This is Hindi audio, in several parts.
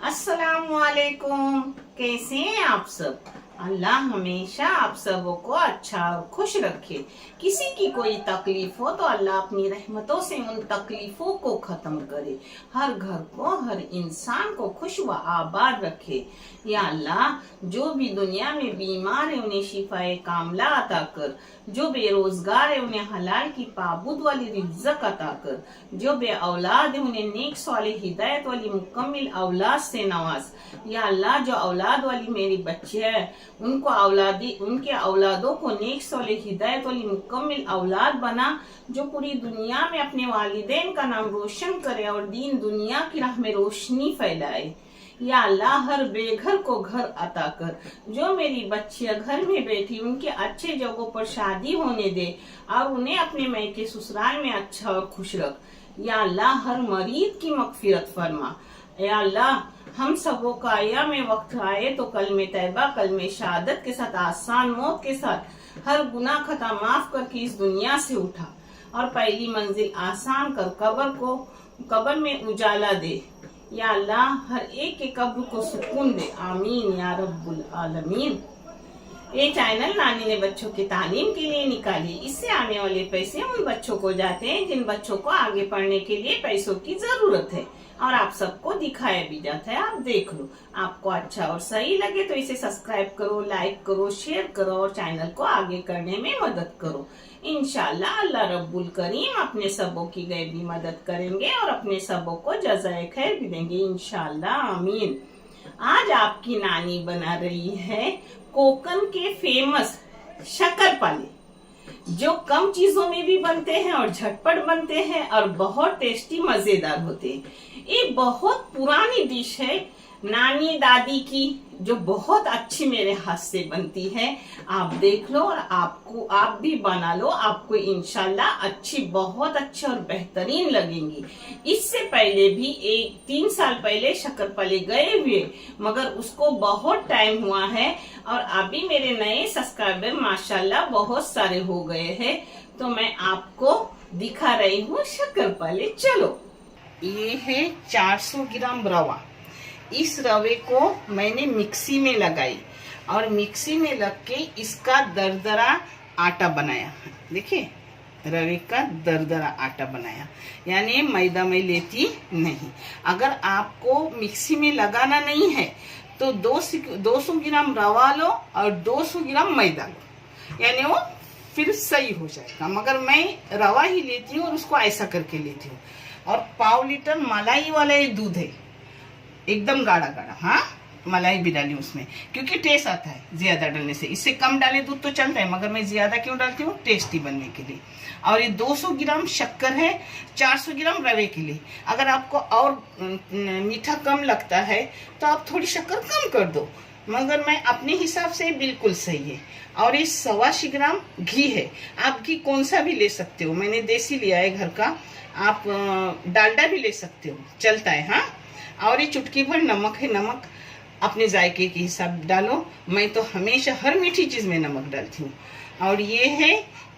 अस्सलामुअलैकुम। कैसे हैं आप सब? अल्लाह हमेशा आप सबों को अच्छा और खुश रखे। किसी की कोई तकलीफ हो तो अल्लाह अपनी रहमतों से उन तकलीफों को खत्म करे। हर घर को, हर इंसान को खुश व आबाद रखे। या अल्लाह, जो भी दुनिया में बीमार है उन्हें शिफाए कामला अता कर। जो बेरोजगार है उन्हें हलाल की पाबूद वाली रिज़्क़ अता कर। जो बे औलाद है उन्हें नेक सालिह हिदायत वाली मुकम्मिल औलाद से नवाज। या अल्लाह, जो औलाद वाली मेरी बच्चियां है उनके औलादों को नेक सालिह हिदायत वाली मुकम्मिल औलाद बना, जो पूरी दुनिया में अपने वालिदैन का नाम रोशन करे और दीन दुनिया की राह में रोशनी फैलाए। या अल्लाह, हर बेघर को घर अता कर। जो मेरी बच्चियां घर में बैठी उनके अच्छे जगहों पर शादी होने दे और उन्हें अपने मैके ससुराल में अच्छा और खुश रख। या अल्लाह, हर मरीज की मगफिरत फरमा। या अल्लाह, हम सबों का आया में वक्त आए तो कलमे तैयबा, कलमे शहादत के साथ, आसान मौत के साथ हर गुनाह खता माफ करके इस दुनिया से उठा और पहली मंजिल आसान कर कब्र में उजाला दे। या अल्लाह, हर एक के कब्र को सुकून दे। आमीन या रब्बुल आलमीन। ये चैनल नानी ने बच्चों की तालीम के लिए निकाली। इससे आने वाले पैसे उन बच्चों को जाते हैं जिन बच्चों को आगे पढ़ने के लिए पैसों की जरूरत है, और आप सबको दिखाया भी जाता है। आप देख लो, आपको अच्छा और सही लगे तो इसे सब्सक्राइब करो, लाइक करो, शेयर करो और चैनल को आगे करने में मदद करो। इंशाल्लाह अल्लाह रब्बुल करीम अपने सबों की गैबी मदद करेंगे और अपने सबों को जज़ाए खैर भी देंगे इंशाल्लाह। आमीन। आज आपकी नानी बना रही है कोकन के फेमस शक्करपारे, जो कम चीजों में भी बनते हैं और झटपट बनते हैं और बहुत टेस्टी मजेदार होते हैं। ये बहुत पुरानी डिश है नानी दादी की, जो बहुत अच्छी मेरे हाथ से बनती है। आप देख लो और आप भी बना लो, आपको इंशाल्लाह बहुत अच्छी और बेहतरीन लगेंगी। इससे पहले भी 3 साल पहले शक्करपारे गए हुए, मगर उसको बहुत टाइम हुआ है और अभी मेरे नए सब्सक्राइबर माशाल्लाह बहुत सारे हो गए हैं, तो मैं आपको दिखा रही हूँ शक्करपारे। चलो, ये है 400 ग्राम रवा। इस रवे को मैंने मिक्सी में लगाई और मिक्सी में लग के इसका दरदरा आटा बनाया। देखिए, रवे का दरदरा आटा बनाया, यानी मैदा में लेती नहीं। अगर आपको मिक्सी में लगाना नहीं है तो 200 ग्राम रवा लो और 200 ग्राम मैदा लो, यानी वो फिर सही हो जाएगा। मगर मैं रवा ही लेती हूँ और उसको ऐसा करके लेती हूँ। और 1/2 लीटर मलाई वाला ये दूध है, एकदम गाढ़ा गाढ़ा। हाँ, मलाई भी डाली उसमें क्योंकि टेस्ट आता है ज्यादा डालने से। इससे कम डाले दूध तो चलता है, मगर मैं ज्यादा क्यों डालती हूँ? टेस्टी बनने के लिए। और ये 200 ग्राम शक्कर है 400 ग्राम रवे के लिए। अगर आपको और मीठा कम लगता है तो आप थोड़ी शक्कर कम कर दो, मगर मैं अपने हिसाब से बिल्कुल सही है। और ये 125 ग्राम घी है। आप घी कौन सा भी ले सकते हो, मैंने देसी लिया है घर का। आप डालडा भी ले सकते हो, चलता है। हाँ, और ये चुटकी भर नमक है। नमक अपने जायके के हिसाब डालो, मैं तो हमेशा हर मीठी चीज में नमक डालती हूँ। और ये है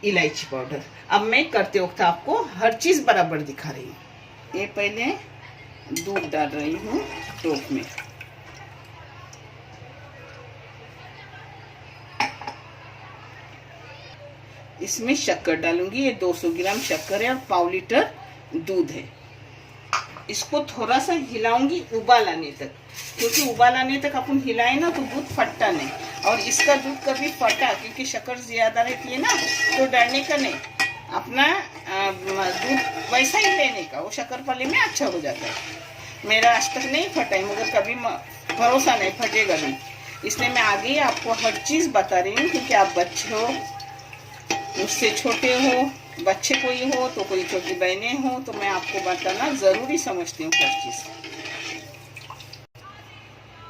इलायची पाउडर। अब मैं करते वक्त आपको हर चीज बराबर दिखा रही हूँ। ये पहले दूध डाल रही हूँ टोप में। इसमें शक्कर डालूंगी। ये 200 ग्राम शक्कर है और 1/2 लीटर दूध है। इसको थोड़ा सा हिलाऊंगी उबाल आने तक, क्योंकि उबाल आने तक अपन हिलाए ना तो दूध फटता नहीं। और इसका दूध कभी फटा, क्योंकि शक्कर ज्यादा रहती है ना, तो डरने का नहीं, अपना दूध वैसा ही लेने का, वो शक्करपारे में अच्छा हो जाता है। मेरा आज तक नहीं फटा है, मगर कभी भरोसा नहीं, फटेगा नहीं। इसलिए मैं आगे आपको हर चीज बता रही हूँ, क्योंकि आप बच्चे हो, मुझसे छोटे हो, बच्चे कोई हो तो कोई छोटी बहनें हो, तो मैं आपको बताना जरूरी समझती हूँ हर चीज।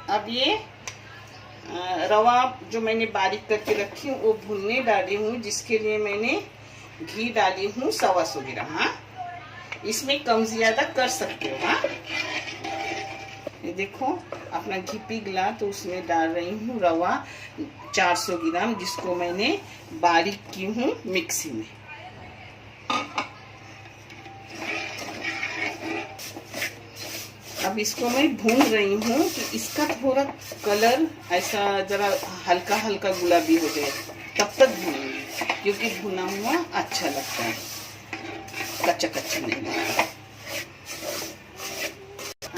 अब ये रवा जो मैंने बारीक करके रखी हूँ वो भूनने डाली हूँ, जिसके लिए मैंने घी डाली हूँ 125 ग्राम। हाँ, इसमें कम ज्यादा कर सकते हो। हाँ, ये देखो अपना घी पिघला तो उसमें डाल रही हूँ रवा 400 ग्राम, जिसको मैंने बारीक की हूँ मिक्सी में। अब अब इसको मैं भून रही हूँ कि इसका थोड़ा कलर ऐसा जरा हल्का हल्का गुलाबी हो जाए, तब तक भूनूंगी, क्योंकि भुना हुआ अच्छा लगता है, कच्चा कच्चा नहीं लगता।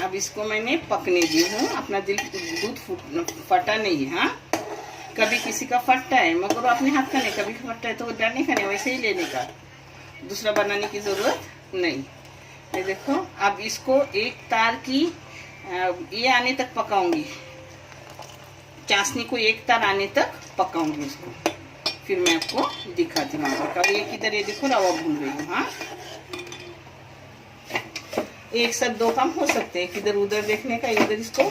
अब इसको मैंने पकने दी हूँ, अपना दूध फटा नहीं है। हाँ, कभी किसी का फटता है, मगर अपने हाथ का नहीं, कभी फटता है तो डालने का नहीं, वैसे ही लेने का, दूसरा बनाने की जरूरत नहीं। ये देखो, अब इसको एक तार की ये आने तक पकाऊंगी, चाशनी को एक तार आने तक पकाऊंगी इसको, फिर मैं आपको दिखाती हूँ। और एक इधर ये देखो रवा भून रही हूँ। हाँ, एक साथ दो काम हो सकते हैं, इधर उधर देखने का, इधर इसको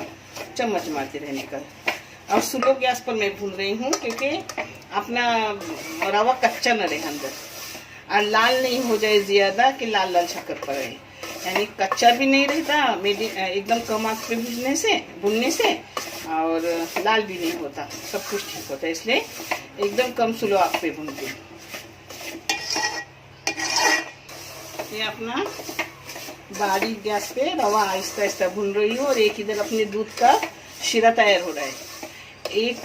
चम्मच मारते रहने का। और स्लो गैस पर मैं भून रही हूँ, क्योंकि अपना रवा कच्चा न रहे अंदर, और लाल नहीं हो जाए ज्यादा कि लाल लाल शक्कर पड़े, यानी कच्चा भी नहीं रहता, एकदम कम आंच पे भूनने से और लाल भी नहीं होता, सब कुछ ठीक होता है। इसलिए एकदम कम स्लो आंच पे भूनती हूँ। ये अपना बारीक गैस पे रवा आहिस्ता आहिस्ता भून रही हूँ, और एक इधर अपने दूध का शीरा तैयार हो रहा है। एक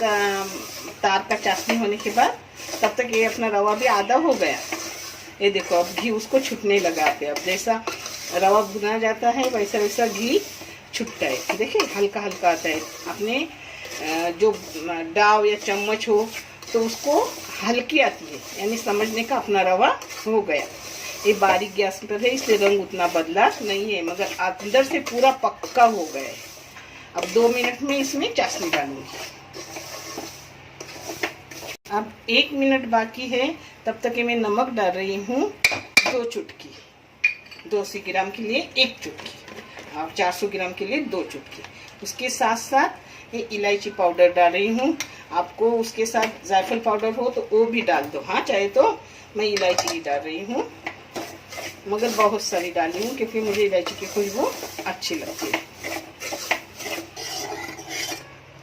तार का चाशनी होने के बाद तब तक ये अपना रवा भी आधा हो गया। ये देखो, अब घी उसको छूटने लगा पे, अब जैसा रवा भुना जाता है वैसा वैसा घी छूटता है। देखिए हल्का हल्का आता है। अपने जो डाव या चम्मच हो तो उसको हल्की आती है, यानी समझने का अपना रवा हो गया। ये बारीक गैस पर है, इसलिए रंग उतना बदला नहीं है, मगर अंदर से पूरा पक्का हो गया है। अब 2 मिनट में इसमें चाशनी डालूंगी। अब 1 मिनट बाकी है, तब तक मैं नमक डाल रही हूँ 2 चुटकी, 200 ग्राम के लिए 1 चुटकी और 400 ग्राम के लिए 2 चुटकी। उसके साथ साथ ये इलायची पाउडर डाल रही हूँ। आपको उसके साथ जायफल पाउडर हो तो वो भी डाल दो। हाँ, चाहे तो मैं इलायची ही डाल रही हूँ, मगर बहुत सारी डाली हूँ क्योंकि मुझे इलायची की खुशबू अच्छी लगती है।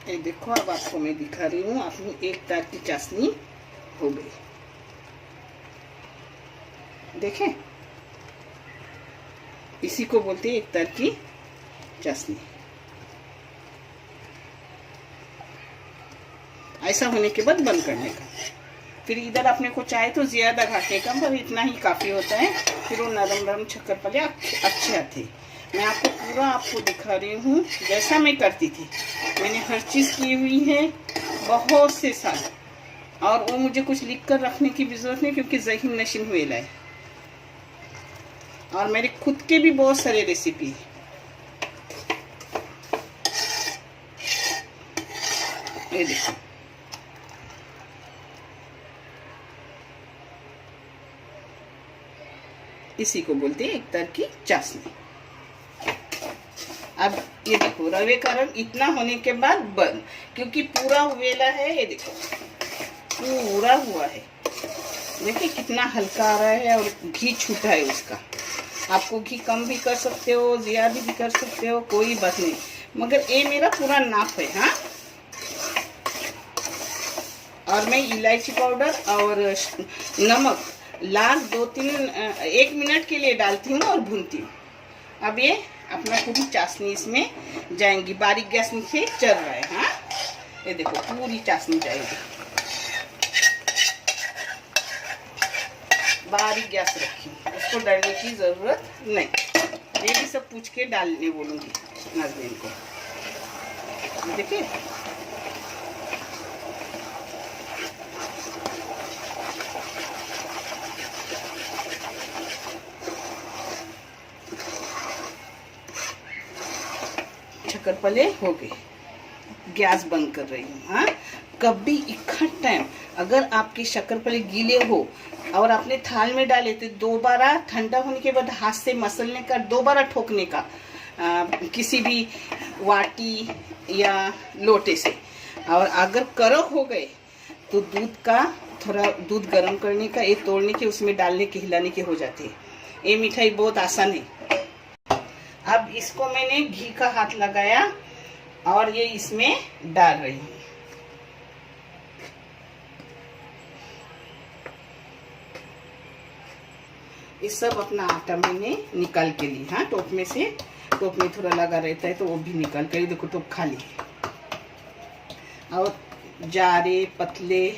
ये देखो, अब आपको मैं दिखा रही हूँ, अपनी एक तार की चाशनी हो गई। देखें, इसी को बोलते हैं एक तार की चाशनी। ऐसा होने के बाद बंद करने का। फिर इधर अपने को चाहे तो ज्यादा घाटे का, पर इतना ही काफी होता है। फिर वो नरम नरम शक्करपारे अच्छे आते। मैं आपको दिखा रही हूँ जैसा मैं करती थी। मैंने हर चीज की हुई है बहुत से साल, और वो मुझे कुछ लिख कर रखने की भी जरूरत नहीं, क्योंकि ज़हीन नशीन वेला है। और मेरे खुद के भी बहुत सारे रेसिपी है। ये देखो, इसी को बोलते हैं एक तार की चाशनी। अब ये देखो, रवे का रंग इतना होने के बाद बंद, क्योंकि पूरा वेला है। ये देखो पूरा हुआ है, देखिए कितना हल्का आ रहा है, और घी छूटा है उसका। आपको घी कम भी कर सकते हो, ज्यादा भी कर सकते हो, कोई बात नहीं, मगर ये मेरा पूरा नाप है। हाँ, और मैं इलायची पाउडर और नमक लास्ट 1 मिनट के लिए डालती हूँ और भूनती हूँ। अब ये अपना पूरी चाशनी इसमें जाएंगी। बारीक गैस नीचे चल रहा है। हाँ, ये देखो पूरी चाशनी जाएगी। बारीक गैस रखी, उसको डालने की जरूरत नहीं। ये भी सब पूछ के डालने बोलूंगी नाज़रीन को। देखिए, शक्करपारे हो गए। गैस बंद कर रही हूँ। हाँ, कभी इकट्ठ टाइम अगर आपके शक्करपारे गीले हो और आपने थाल में डाले तो दोबारा ठंडा होने के बाद हाथ से मसलने का, दोबारा ठोकने का, किसी भी वाटी या लोटे से। और अगर कड़क हो गए तो थोड़ा दूध गर्म करने का, ये तोड़ने के, उसमें डालने के, हिलाने के हो जाते हैं। ये मिठाई बहुत आसान है। अब इसको मैंने घी का हाथ लगाया और ये इसमें डाल रही हूँ। ये सब अपना आटा मैंने निकाल के ली। हाँ, टोप में से टोप में थोड़ा लगा रहता है तो वो भी निकाल कर, देखो टोप खाली है। और जारे पतले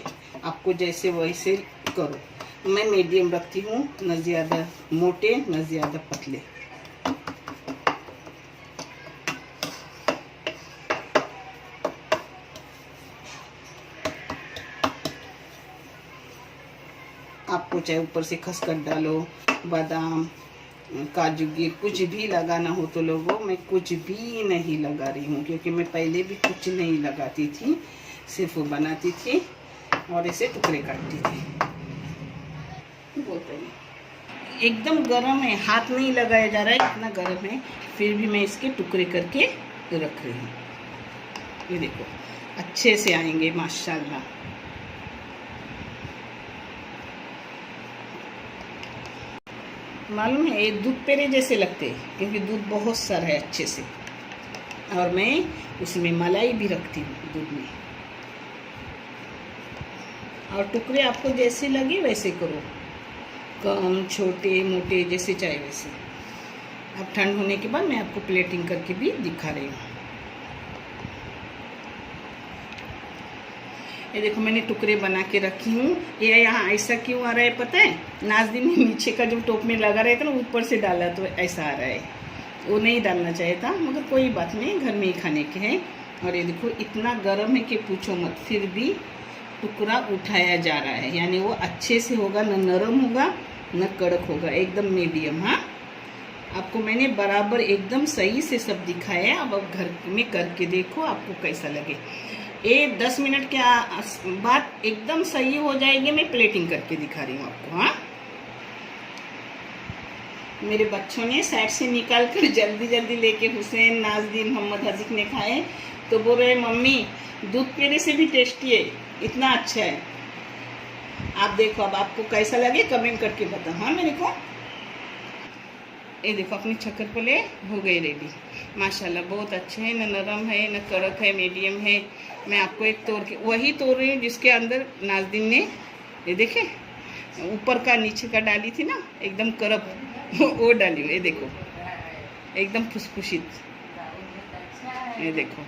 आपको जैसे वैसे करो। मैं मीडियम रखती हूँ, न ज़्यादा मोटे न ज़्यादा पतले। आपको चाहे ऊपर से खसखस डालो, बादाम, काजू गिर कुछ भी लगाना हो तो लोगों, मैं कुछ भी नहीं लगा रही हूँ, क्योंकि मैं पहले भी कुछ नहीं लगाती थी, सिर्फ वो बनाती थी और इसे टुकड़े काटती थी। बोलते हैं एकदम गर्म है, हाथ नहीं लगाया जा रहा है, इतना गर्म है, फिर भी मैं इसके टुकड़े करके रख रही हूँ। ये देखो अच्छे से आएंगे माशाल्लाह। मालूम है ये दूध पेड़े जैसे लगते हैं, क्योंकि दूध बहुत सारा है अच्छे से, और मैं उसमें मलाई भी रखती हूँ दूध में। और टुकड़े आपको जैसे लगे वैसे करो, कम छोटे मोटे जैसे चाहे वैसे। अब ठंड होने के बाद मैं आपको प्लेटिंग करके भी दिखा रही हूँ। ये देखो मैंने टुकड़े बना के रखी हूँ। ये यहाँ ऐसा क्यों आ रहा है पता है? नाज़दीन ने नीचे का जो टोप में लगा रहा था ना, ऊपर से डाला तो ऐसा आ रहा है। वो नहीं डालना चाहिए था, मगर कोई बात नहीं, घर में ही खाने के हैं। और ये देखो इतना गर्म है कि पूछो मत, फिर भी टुकड़ा उठाया जा रहा है, यानी वो अच्छे से होगा, न नरम होगा न कड़क होगा, एकदम मीडियम। हाँ, आपको मैंने बराबर एकदम सही से सब दिखाया है। अब घर में करके देखो आपको कैसा लगे। ये 10 मिनट के बाद एकदम सही हो जाएगी। मैं प्लेटिंग करके दिखा रही हूँ आपको। हाँ, मेरे बच्चों ने साइड से निकाल कर जल्दी जल्दी लेके हुसैन, नाज़दीन, मोहम्मद हजीक ने खाए तो बोल रहे मम्मी दूध पेड़े से भी टेस्टी है, इतना अच्छा है। आप देखो अब आपको कैसा लगे कमेंट करके बताओ। हाँ मेरे को ये देखो अपनी शक्करपारे हो गए रेडी माशाल्लाह, बहुत अच्छे हैं, न नरम है न कड़क है, मीडियम है। मैं आपको एक तोड़ के वही तोड़ रही हूँ जिसके अंदर नाज़दीन ने ये देखे ऊपर का नीचे का डाली थी ना, एकदम करप वो डाली हूँ। ये देखो एकदम फुसफुसित, ये देखो